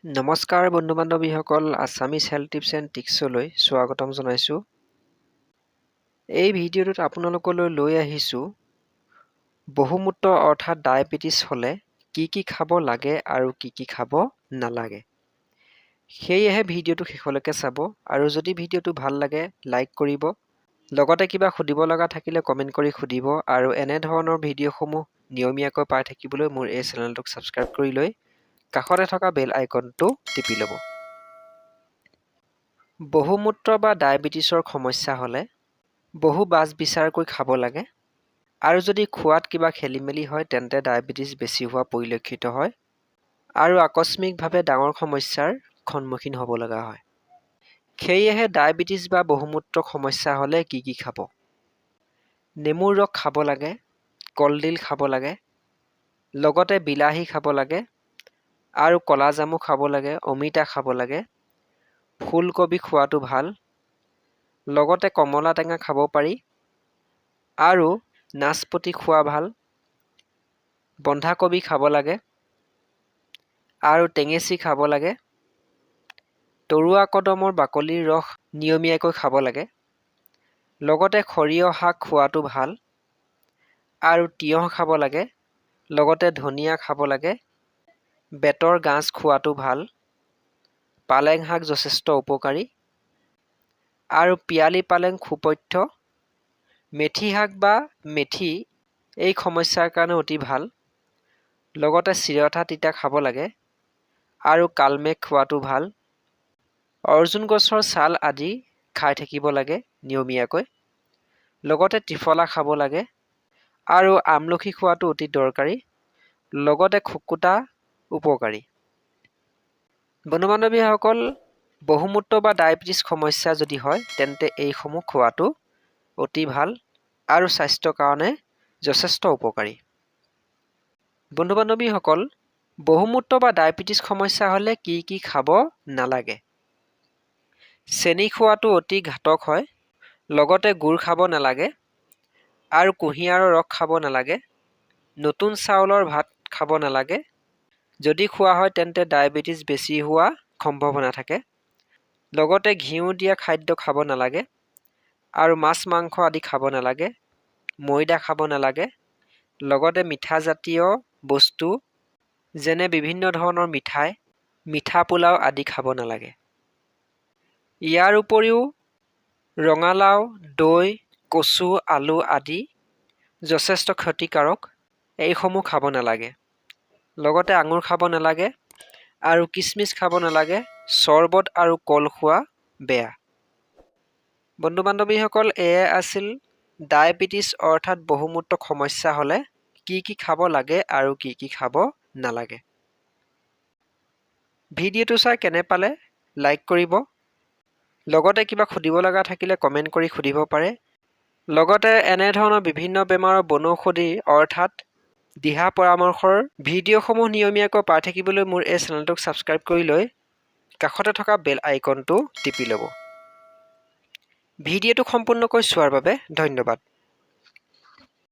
নমস্কাৰ বন্ধু-বান্ধৱীসকল, Assamese health tips and ট্ৰিক্সলৈ স্বাগতম জনাইছোঁ। এই ভিডিঅ'টোত আপোনালোকলৈ লৈ আহিছোঁ বহুমূত্ৰ অৰ্থাৎ ডায়েবেটিছ হ'লে কি খাব লাগে আৰু কি খাব নালাগে। সেয়েহে ভিডিঅ'টো শেষলৈকে চাব আৰু যদি ভিডিঅ'টো ভাল লাগে লাইক কৰিব। লগতে কিবা সুধিব লগা থাকিলে কমেণ্ট কৰি সুধিব আৰু এনে ধৰণৰ ভিডিঅ'সমূহ নিয়মীয়াকৈ পাই থাকিবলৈ মোৰ এই চেনেলটোক ছাবস্ক্ৰাইব কৰি লৈ কাষতে থকা বেল আইকনটো টিপি ল'ব। বহুমূত্ৰ বা ডায়েবেটিছৰ সমস্যা হ'লে বহু বাছ বিচাৰকৈ খাব লাগে আৰু যদি খোৱাত কিবা খেলিমেলি হয় তেন্তে ডায়েবেটিছ বেছি হোৱা পৰিলক্ষিত হয় আৰু আকস্মিকভাৱে ডাঙৰ সমস্যাৰ সন্মুখীন হ'ব লগা হয়। সেয়েহে ডায়েবেটিছ বা বহুমূত্ৰ সমস্যা হ'লে কি খাব? নেমুৰ ৰস খাব লাগে, কলডিল খাব লাগে, লগতে বিলাহী খাব লাগে আৰু কলা জামু খাব লাগে, অমিতা খাব লাগে, ফুলকবি খোৱাটো ভাল, লগতে কমলা টেঙা খাব পাৰি আৰু নাচপতি খোৱা ভাল, বন্ধাকবি খাব লাগে আৰু টেঙেচি খাব লাগে, তৰুৱা কদমৰ বাকলিৰ ৰস নিয়মীয়াকৈ খাব লাগে, লগতে সৰিয়হ শাক খোৱাটো ভাল আৰু তিয়ঁহ খাব লাগে, লগতে ধনিয়া খাব লাগে, বেতৰ গাঁজ খোৱাটো ভাল, পালেং শাক যথেষ্ট উপকাৰী আৰু পিয়ালি পালেং সুপথ্য, মেথি শাক বা মেথি এই সমস্যাৰ কাৰণে অতি ভাল, লগতে চিৰতা তিতা খাব লাগে আৰু কালমেঘ খোৱাটো ভাল, অৰ্জুন গছৰ ছাল আদি খাই থাকিব লাগে নিয়মীয়াকৈ, লগতে ত্ৰিফলা খাব লাগে আৰু আমলখি খোৱাটো অতি দৰকাৰী, লগতে খুকুতা উপকাৰী। বন্ধু-বান্ধৱীসকল, বহুমূত্ৰ বা ডায়েবেটিছ সমস্যা যদি হয় তেন্তে এইসমূহ খোৱাটো অতি ভাল আৰু স্বাস্থ্যৰ কাৰণে যথেষ্ট উপকাৰী। বন্ধু-বান্ধৱীসকল, বহুমূত্ৰ বা ডায়েবেটিছ সমস্যা হ'লে কি খাব নালাগে? চেনি খোৱাটো অতি ঘাতক হয়, লগতে গুড় খাব নালাগে আৰু কুঁহিয়াৰৰ ৰস খাব নালাগে, নতুন চাউলৰ ভাত খাব নালাগে। যদি খোৱা হয় তেন্তে ডায়েবেটিছ বেছি হোৱা সম্ভাৱনা থাকে। লগতে ঘিউ দিয়া খাদ্য খাব নালাগে আৰু মাছ মাংস আদি খাব নালাগে, ময়দা খাব নালাগে, লগতে মিঠাজাতীয় বস্তু যেনে বিভিন্ন ধৰণৰ মিঠাই, মিঠা পোলাও আদি খাব নালাগে। ইয়াৰ উপৰিও ৰঙালাও, দৈ, কচু, আলু আদি যথেষ্ট ক্ষতিকাৰক, এইসমূহ খাব নালাগে। লগতে আঙুৰ খাব নালাগে আৰু কিচমিচ খাব নালাগে, চৰ্বত আৰু কল খোৱা বেয়া। বন্ধু-বান্ধৱীসকল, এয়াই আছিল ডায়েবেটিছ অৰ্থাৎ বহুমূত্ৰ সমস্যা হ'লে কি খাব লাগে আৰু কি খাব নালাগে। ভিডিঅ'টো চাই কেনে পালে লাইক কৰিব। লগতে কিবা সুধিব লগা থাকিলে কমেণ্ট কৰি সুধিব পাৰে। লগতে এনেধৰণৰ বিভিন্ন বেমাৰৰ বনৌষধি অৰ্থাৎ দিহা পৰামৰ্শৰ ভিডিঅ'সমূহ নিয়মীয়াকৈ পাই থাকিবলৈ মোৰ এই চেনেলটোক ছাবস্ক্ৰাইব কৰি লৈ কাষতে থকা বেল আইকনটো টিপি ল'ব। ভিডিঅ'টো সম্পূৰ্ণকৈ চোৱাৰ বাবে ধন্যবাদ।